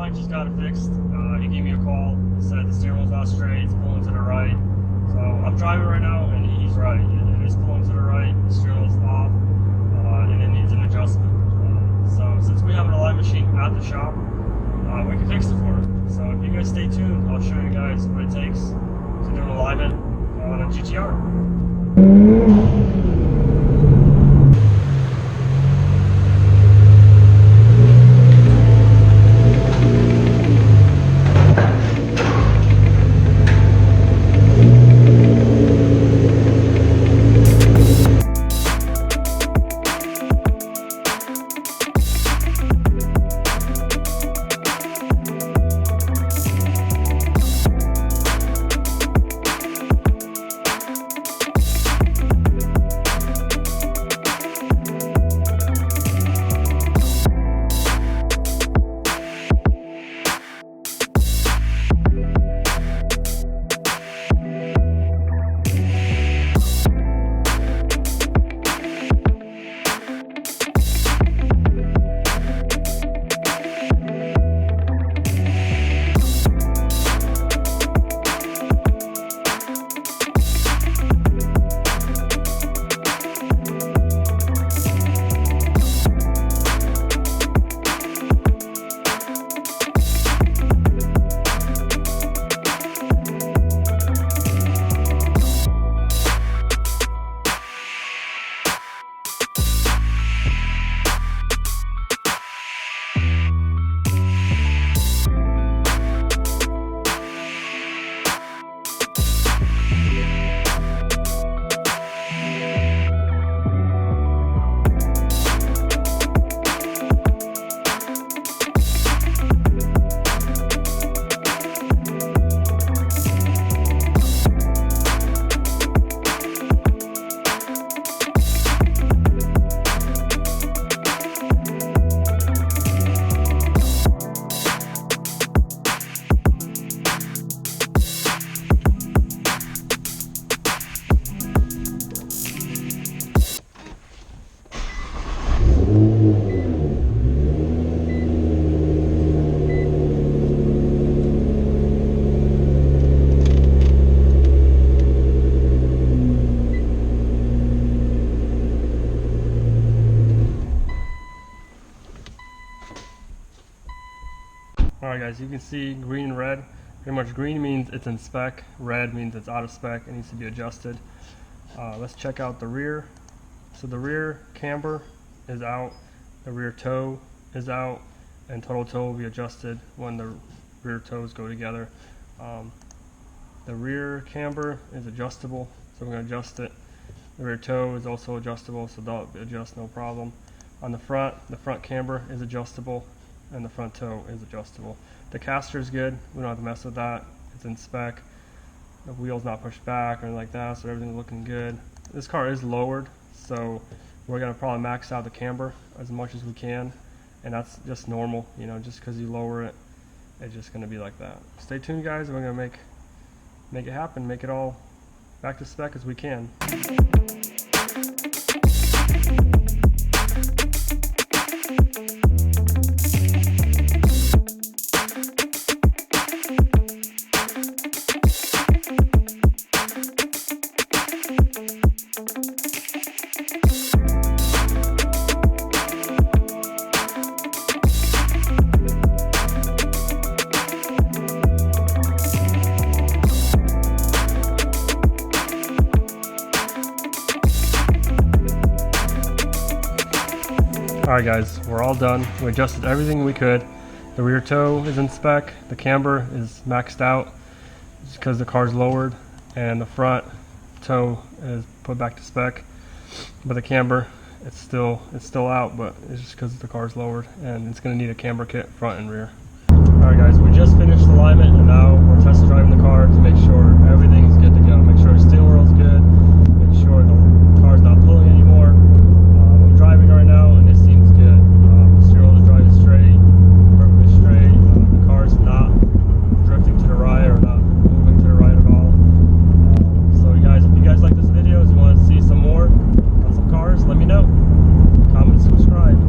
mine just got it fixed. He gave me a call, said the steering wheel's not straight, it's pulling to the right. So I'm driving right now, and he's right. It is pulling to the right, the steering wheel's off, and it needs an adjustment. So since we have an alignment machine at the shop, we can fix it for him. So if you guys stay tuned, I'll show you guys what it takes to do an alignment on a GTR. Alright guys, you can see green and red. Pretty much green means it's in spec, red means it's out of spec, it needs to be adjusted. Let's check out the rear. So the rear camber is out, the rear toe is out, and total toe will be adjusted when the rear toes go together. The rear camber is adjustable, so we're going to adjust it. The rear toe is also adjustable, so that'll adjust no problem. On the front camber is adjustable, and the front toe is adjustable. The caster is good, we don't have to mess with that, it's in spec. The wheel's not pushed back or anything like that, so everything's looking good. This car is lowered, so we're going to probably max out the camber as much as we can, and that's just normal, you know, just because you lower it, it's just going to be like that. Stay tuned guys, we're going to make it happen, make it all back to spec as we can. Alright guys, we're all done. We adjusted everything we could. The rear toe is in spec, the camber is maxed out because the car's lowered, and the front toe is put back to spec. But the camber, it's still out, but it's just because the car's lowered, and it's going to need a camber kit front and rear. Alright guys, we just finished alignment, and now we're test driving the car to make sure everything's good to go. Make sure the steering wheel's good, make sure the car's not pulling anymore. I'm driving right now, and it seems good. The steering wheel is driving straight, perfectly straight. The car's not drifting to the right or not moving to the right at all. So guys, if you guys like this video, if you want to see some more on some cars, let me know. Comment, subscribe.